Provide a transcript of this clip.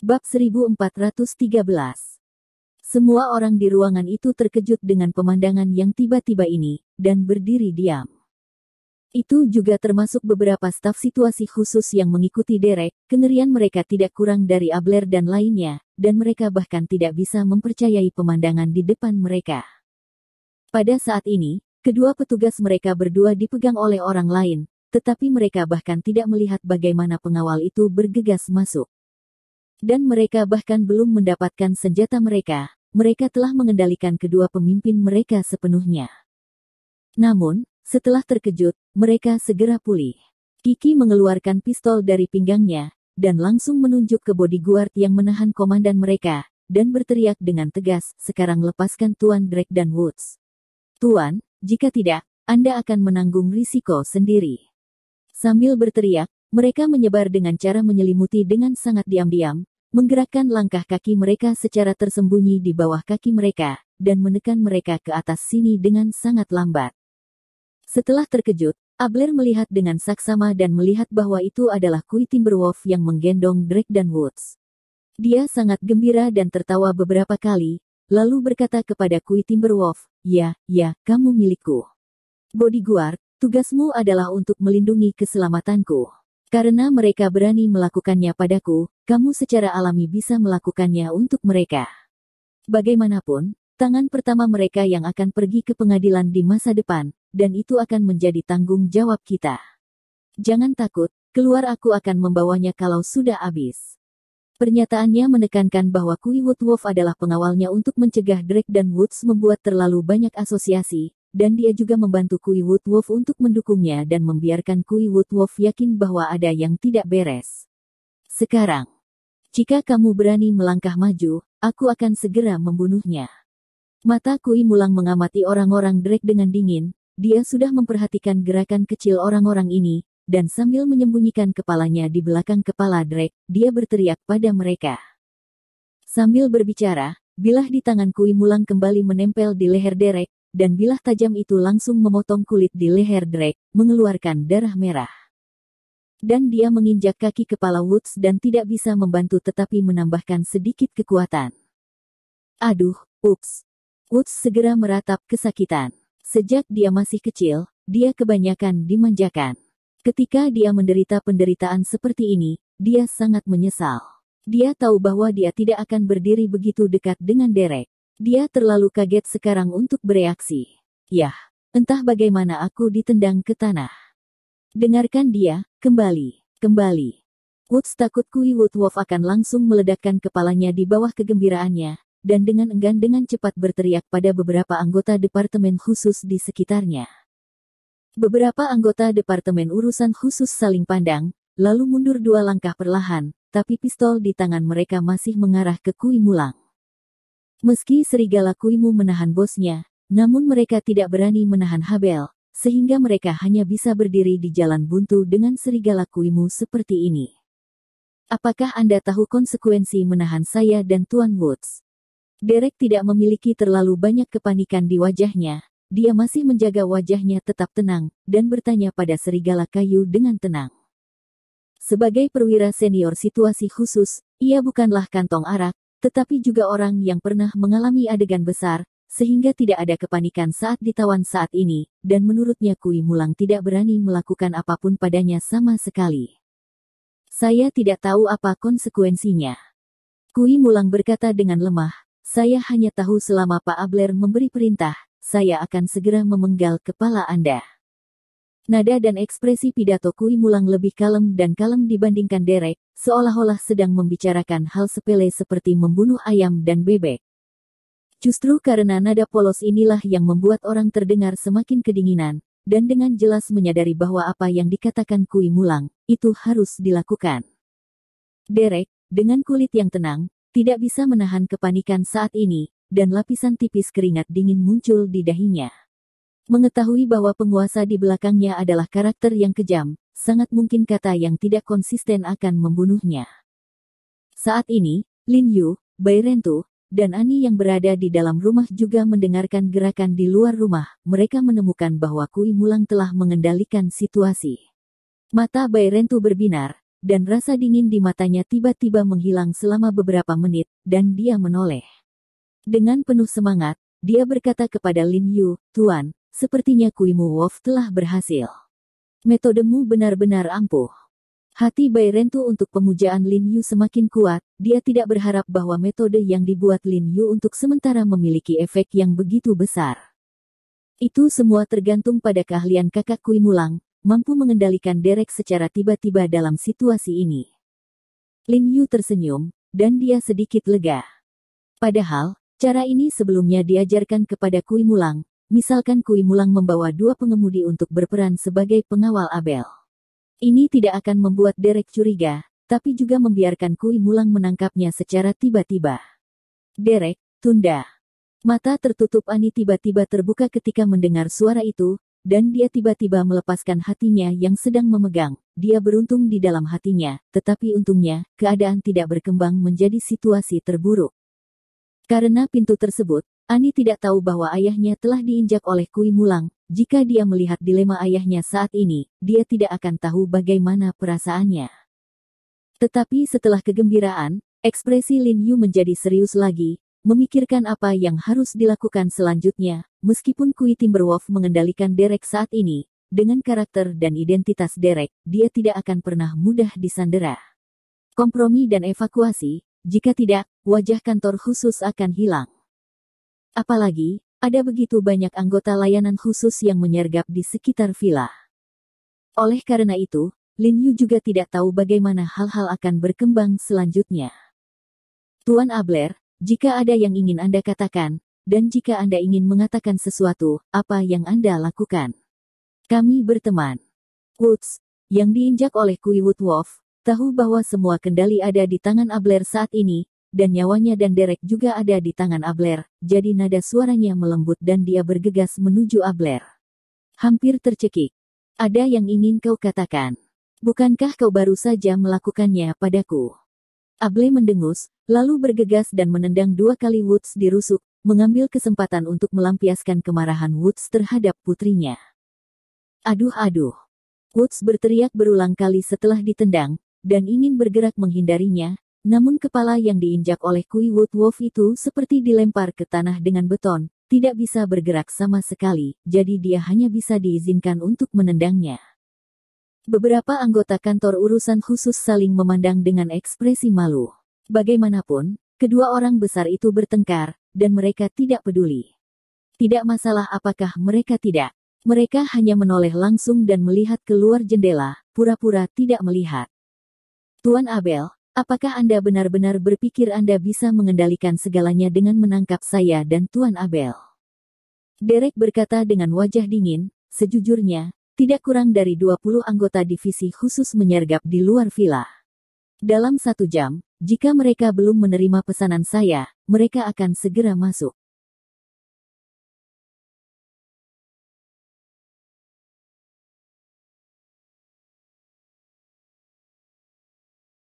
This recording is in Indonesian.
Bab 1413. Semua orang di ruangan itu terkejut dengan pemandangan yang tiba-tiba ini, dan berdiri diam. Itu juga termasuk beberapa staf situasi khusus yang mengikuti Derek. Kengerian mereka tidak kurang dari Abler dan lainnya, dan mereka bahkan tidak bisa mempercayai pemandangan di depan mereka. Pada saat ini, kedua petugas mereka berdua dipegang oleh orang lain, tetapi mereka bahkan tidak melihat bagaimana pengawal itu bergegas masuk. Dan mereka bahkan belum mendapatkan senjata mereka telah mengendalikan kedua pemimpin mereka sepenuhnya. Namun, setelah terkejut, mereka segera pulih. Kiki mengeluarkan pistol dari pinggangnya, dan langsung menunjuk ke bodyguard yang menahan komandan mereka, dan berteriak dengan tegas, "Sekarang lepaskan Tuan Drake dan Woods. Tuan, jika tidak, Anda akan menanggung risiko sendiri." Sambil berteriak, mereka menyebar dengan cara menyelimuti dengan sangat diam-diam, menggerakkan langkah kaki mereka secara tersembunyi di bawah kaki mereka, dan menekan mereka ke atas sini dengan sangat lambat. Setelah terkejut, Abler melihat dengan saksama dan melihat bahwa itu adalah Kui Timberwolf yang menggendong Drake dan Woods. Dia sangat gembira dan tertawa beberapa kali, lalu berkata kepada Kui Timberwolf, Ya, kamu milikku. Bodyguard, tugasmu adalah untuk melindungi keselamatanku. Karena mereka berani melakukannya padaku, kamu secara alami bisa melakukannya untuk mereka. Bagaimanapun, tangan pertama mereka yang akan pergi ke pengadilan di masa depan, dan itu akan menjadi tanggung jawab kita. Jangan takut, keluar aku akan membawanya kalau sudah habis. Pernyataannya menekankan bahwa Kui Woodwolf adalah pengawalnya untuk mencegah Drake dan Woods membuat terlalu banyak asosiasi, dan dia juga membantu Kui Woodwolf untuk mendukungnya dan membiarkan Kui Woodwolf yakin bahwa ada yang tidak beres. Sekarang, jika kamu berani melangkah maju, aku akan segera membunuhnya. Mata Kui Mulang mengamati orang-orang Drake dengan dingin, dia sudah memperhatikan gerakan kecil orang-orang ini, dan sambil menyembunyikan kepalanya di belakang kepala Drake, dia berteriak pada mereka. Sambil berbicara, bilah di tangan Kui Mulang kembali menempel di leher Derek, dan bilah tajam itu langsung memotong kulit di leher Drake, mengeluarkan darah merah. Dan dia menginjak kaki kepala Woods dan tidak bisa membantu tetapi menambahkan sedikit kekuatan. Aduh, ups. Woods segera meratap kesakitan. Sejak dia masih kecil, dia kebanyakan dimanjakan. Ketika dia menderita penderitaan seperti ini, dia sangat menyesal. Dia tahu bahwa dia tidak akan berdiri begitu dekat dengan Derek. Dia terlalu kaget sekarang untuk bereaksi. Yah, entah bagaimana aku ditendang ke tanah. Dengarkan dia, kembali. Woods takut Kui Woodwolf akan langsung meledakkan kepalanya di bawah kegembiraannya, dan dengan enggan dengan cepat berteriak pada beberapa anggota departemen khusus di sekitarnya. Beberapa anggota departemen urusan khusus saling pandang, lalu mundur 2 langkah perlahan, tapi pistol di tangan mereka masih mengarah ke Kui Mulang. Meski serigala Kuimu menahan bosnya, namun mereka tidak berani menahan Habel, sehingga mereka hanya bisa berdiri di jalan buntu dengan serigala Kuimu seperti ini. Apakah Anda tahu konsekuensi menahan saya dan Tuan Woods? Derek tidak memiliki terlalu banyak kepanikan di wajahnya, dia masih menjaga wajahnya tetap tenang, dan bertanya pada serigala kayu dengan tenang. Sebagai perwira senior situasi khusus, ia bukanlah kantong arak, tetapi juga orang yang pernah mengalami adegan besar, sehingga tidak ada kepanikan saat ditawan saat ini, dan menurutnya Kui Mulang tidak berani melakukan apapun padanya sama sekali. Saya tidak tahu apa konsekuensinya. Kui Mulang berkata dengan lemah, saya hanya tahu selama Pak Abler memberi perintah, saya akan segera memenggal kepala Anda. Nada dan ekspresi pidato Kui Mulang lebih kalem dibandingkan Derek, seolah-olah sedang membicarakan hal sepele seperti membunuh ayam dan bebek. Justru karena nada polos inilah yang membuat orang terdengar semakin kedinginan, dan dengan jelas menyadari bahwa apa yang dikatakan Kui Mulang, itu harus dilakukan. Derek, dengan kulit yang tenang, tidak bisa menahan kepanikan saat ini, dan lapisan tipis keringat dingin muncul di dahinya. Mengetahui bahwa penguasa di belakangnya adalah karakter yang kejam, sangat mungkin kata yang tidak konsisten akan membunuhnya. Saat ini, Lin Yu, Bai Rentu, dan Ani yang berada di dalam rumah juga mendengarkan gerakan di luar rumah. Mereka menemukan bahwa Kui Mulang telah mengendalikan situasi. Mata Bai Rentu berbinar, dan rasa dingin di matanya tiba-tiba menghilang selama beberapa menit, dan dia menoleh. Dengan penuh semangat, dia berkata kepada Lin Yu, "Tuan, sepertinya kuimu Wolf telah berhasil. Metodemu benar-benar ampuh." Hati Bai Rentu untuk pemujaan Lin Yu semakin kuat, dia tidak berharap bahwa metode yang dibuat Lin Yu untuk sementara memiliki efek yang begitu besar. Itu semua tergantung pada keahlian kakak Kui Mulang, mampu mengendalikan derek secara tiba-tiba dalam situasi ini. Lin Yu tersenyum, dan dia sedikit lega. Padahal, cara ini sebelumnya diajarkan kepada Kui Mulang, misalkan Kui Mulang membawa 2 pengemudi untuk berperan sebagai pengawal Abel. Ini tidak akan membuat derek curiga, tapi juga membiarkan Kui Mulang menangkapnya secara tiba-tiba. Derek, tunda. Mata tertutup Ani tiba-tiba terbuka ketika mendengar suara itu, dan dia tiba-tiba melepaskan hatinya yang sedang memegang. Dia beruntung di dalam hatinya, tetapi untungnya, keadaan tidak berkembang menjadi situasi terburuk. Karena pintu tersebut, Ani tidak tahu bahwa ayahnya telah diinjak oleh Kui Mulang. Jika dia melihat dilema ayahnya saat ini, dia tidak akan tahu bagaimana perasaannya. Tetapi setelah kegembiraan, ekspresi Lin Yu menjadi serius lagi, memikirkan apa yang harus dilakukan selanjutnya. Meskipun Kui Timberwolf mengendalikan Derek saat ini, dengan karakter dan identitas Derek, dia tidak akan pernah mudah disandera. Kompromi dan evakuasi, jika tidak, wajah kantor khusus akan hilang. Apalagi, ada begitu banyak anggota layanan khusus yang menyergap di sekitar villa. Oleh karena itu, Lin Yu juga tidak tahu bagaimana hal-hal akan berkembang selanjutnya. Tuan Abler, jika ada yang ingin Anda katakan, dan jika Anda ingin mengatakan sesuatu, apa yang Anda lakukan? Kami berteman. Woods, yang diinjak oleh Kui Woodwolf, tahu bahwa semua kendali ada di tangan Abler saat ini, dan nyawanya dan Derek juga ada di tangan Abler, jadi nada suaranya melembut dan dia bergegas menuju Abler. Hampir tercekik. Ada yang ingin kau katakan? Bukankah kau baru saja melakukannya padaku? Able mendengus, lalu bergegas dan menendang 2 kali Woods di rusuk, mengambil kesempatan untuk melampiaskan kemarahan Woods terhadap putrinya. Aduh. Woods berteriak berulang kali setelah ditendang, dan ingin bergerak menghindarinya, namun kepala yang diinjak oleh Kui Woodwolf itu seperti dilempar ke tanah dengan beton, tidak bisa bergerak sama sekali, jadi dia hanya bisa diizinkan untuk menendangnya. Beberapa anggota kantor urusan khusus saling memandang dengan ekspresi malu. Bagaimanapun, kedua orang besar itu bertengkar, dan mereka tidak peduli. Tidak masalah apakah mereka tidak. Mereka hanya menoleh langsung dan melihat keluar jendela, pura-pura tidak melihat. Tuan Abel, apakah Anda benar-benar berpikir Anda bisa mengendalikan segalanya dengan menangkap saya dan Tuan Abel? Derek berkata dengan wajah dingin, sejujurnya, tidak kurang dari 20 anggota divisi khusus menyergap di luar villa. Dalam 1 jam, jika mereka belum menerima pesanan saya, mereka akan segera masuk.